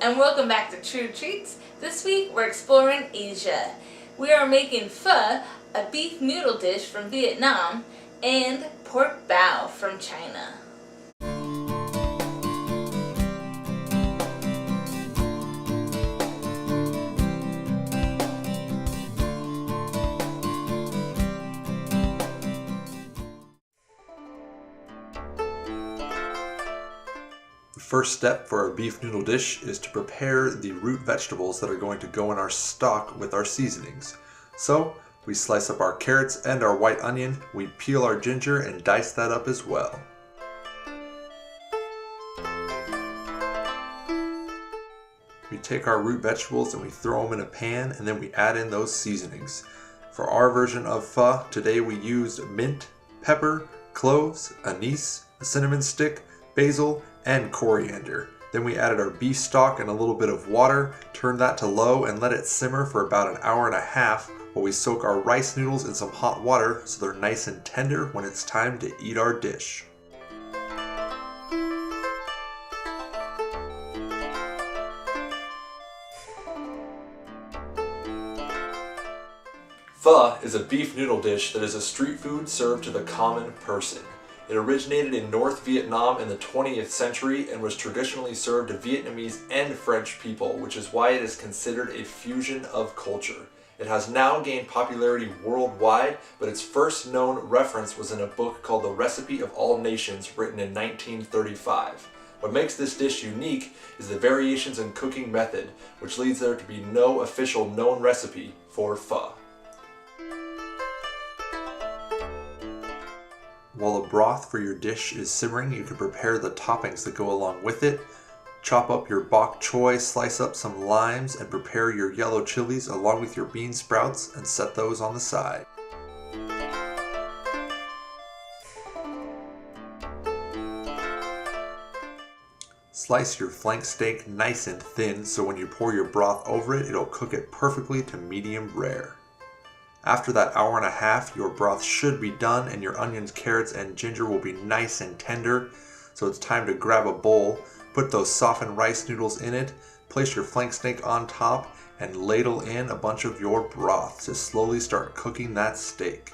and welcome back to True Treats. This week we're exploring Asia. We are making pho, a beef noodle dish from Vietnam, and pork bao from China. The first step for our beef noodle dish is to prepare the root vegetables that are going to go in our stock with our seasonings. So we slice up our carrots and our white onion, we peel our ginger and dice that up as well. We take our root vegetables and we throw them in a pan, and then we add in those seasonings. For our version of pho, today we used mint, pepper, cloves, anise, a cinnamon stick, basil, and coriander. Then we added our beef stock and a little bit of water, turned that to low and let it simmer for about an hour and a half while we soak our rice noodles in some hot water so they're nice and tender when it's time to eat our dish. Pho is a beef noodle dish that is a street food served to the common person. It originated in North Vietnam in the 20th century and was traditionally served to Vietnamese and French people, which is why it is considered a fusion of culture. It has now gained popularity worldwide, but its first known reference was in a book called The Recipe of All Nations, written in 1935. What makes this dish unique is the variations in cooking method, which leads there to be no official known recipe for pho. While the broth for your dish is simmering, you can prepare the toppings that go along with it. Chop up your bok choy, slice up some limes, and prepare your yellow chilies along with your bean sprouts and set those on the side. Slice your flank steak nice and thin so when you pour your broth over it, it'll cook it perfectly to medium rare. After that hour and a half, your broth should be done and your onions, carrots, and ginger will be nice and tender. So it's time to grab a bowl, put those softened rice noodles in it, place your flank steak on top, and ladle in a bunch of your broth to slowly start cooking that steak.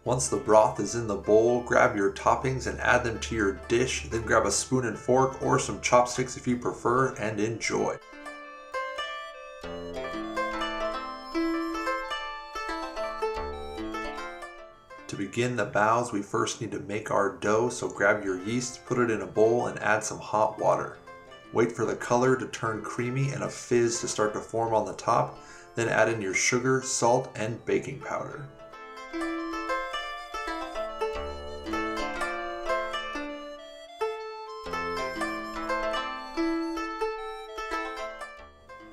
Once the broth is in the bowl, grab your toppings and add them to your dish, then grab a spoon and fork or some chopsticks if you prefer, and enjoy. To begin the baos, we first need to make our dough, so grab your yeast, put it in a bowl, and add some hot water. Wait for the color to turn creamy and a fizz to start to form on the top, then add in your sugar, salt, and baking powder.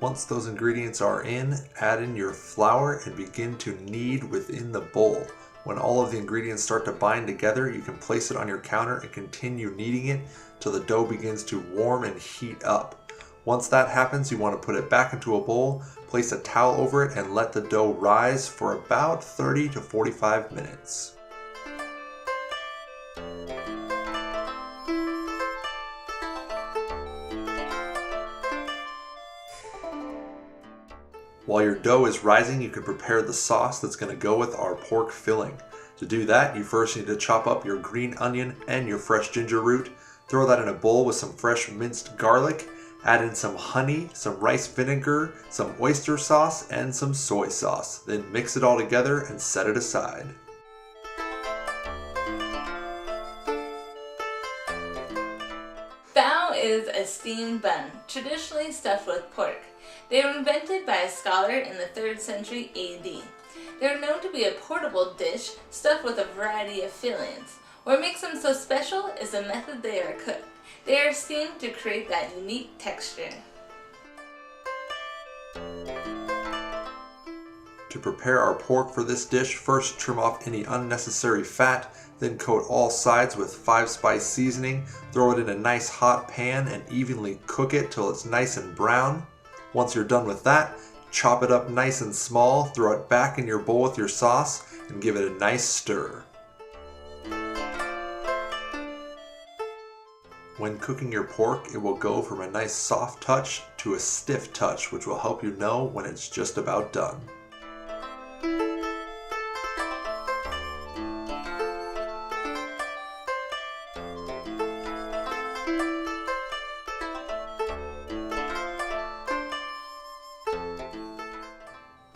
Once those ingredients are in, add in your flour and begin to knead within the bowl. When all of the ingredients start to bind together, you can place it on your counter and continue kneading it till the dough begins to warm and heat up. Once that happens, you want to put it back into a bowl, place a towel over it, and let the dough rise for about 30 to 45 minutes. While your dough is rising, you can prepare the sauce that's going to go with our pork filling. To do that, you first need to chop up your green onion and your fresh ginger root, throw that in a bowl with some fresh minced garlic, add in some honey, some rice vinegar, some oyster sauce, and some soy sauce. Then mix it all together and set it aside. Bao is a steamed bun, traditionally stuffed with pork. They were invented by a scholar in the 3rd century AD. They are known to be a portable dish stuffed with a variety of fillings. What makes them so special is the method they are cooked. They are steamed to create that unique texture. To prepare our pork for this dish, first trim off any unnecessary fat, then coat all sides with 5-spice seasoning, throw it in a nice hot pan and evenly cook it till it's nice and brown. Once you're done with that, chop it up nice and small, throw it back in your bowl with your sauce, and give it a nice stir. When cooking your pork, it will go from a nice soft touch to a stiff touch, which will help you know when it's just about done.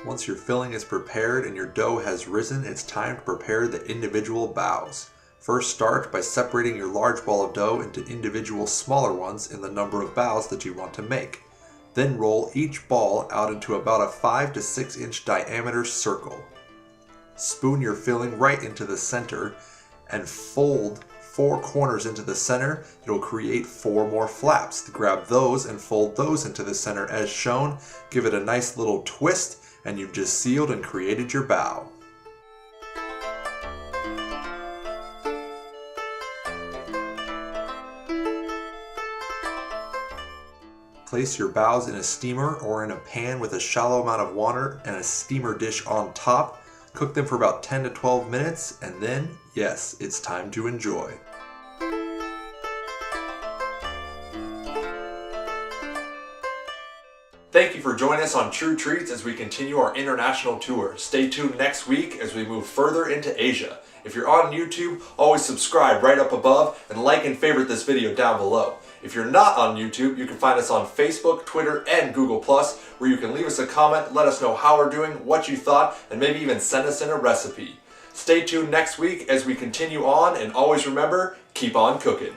Once your filling is prepared and your dough has risen, it's time to prepare the individual baos. First, start by separating your large ball of dough into individual smaller ones in the number of baos that you want to make. Then roll each ball out into about a 5 to 6 inch diameter circle. Spoon your filling right into the center and fold 4 corners into the center. It will create 4 more flaps. Grab those and fold those into the center as shown. Give it a nice little twist and you've just sealed and created your bao. Place your baos in a steamer or in a pan with a shallow amount of water and a steamer dish on top. Cook them for about 10 to 12 minutes and then, yes, it's time to enjoy. Thank you for joining us on True Treats as we continue our international tour. Stay tuned next week as we move further into Asia. If you're on YouTube, always subscribe right up above and like and favorite this video down below. If you're not on YouTube, you can find us on Facebook, Twitter, and Google+, where you can leave us a comment, let us know how we're doing, what you thought, and maybe even send us in a recipe. Stay tuned next week as we continue on, and always remember, keep on cooking.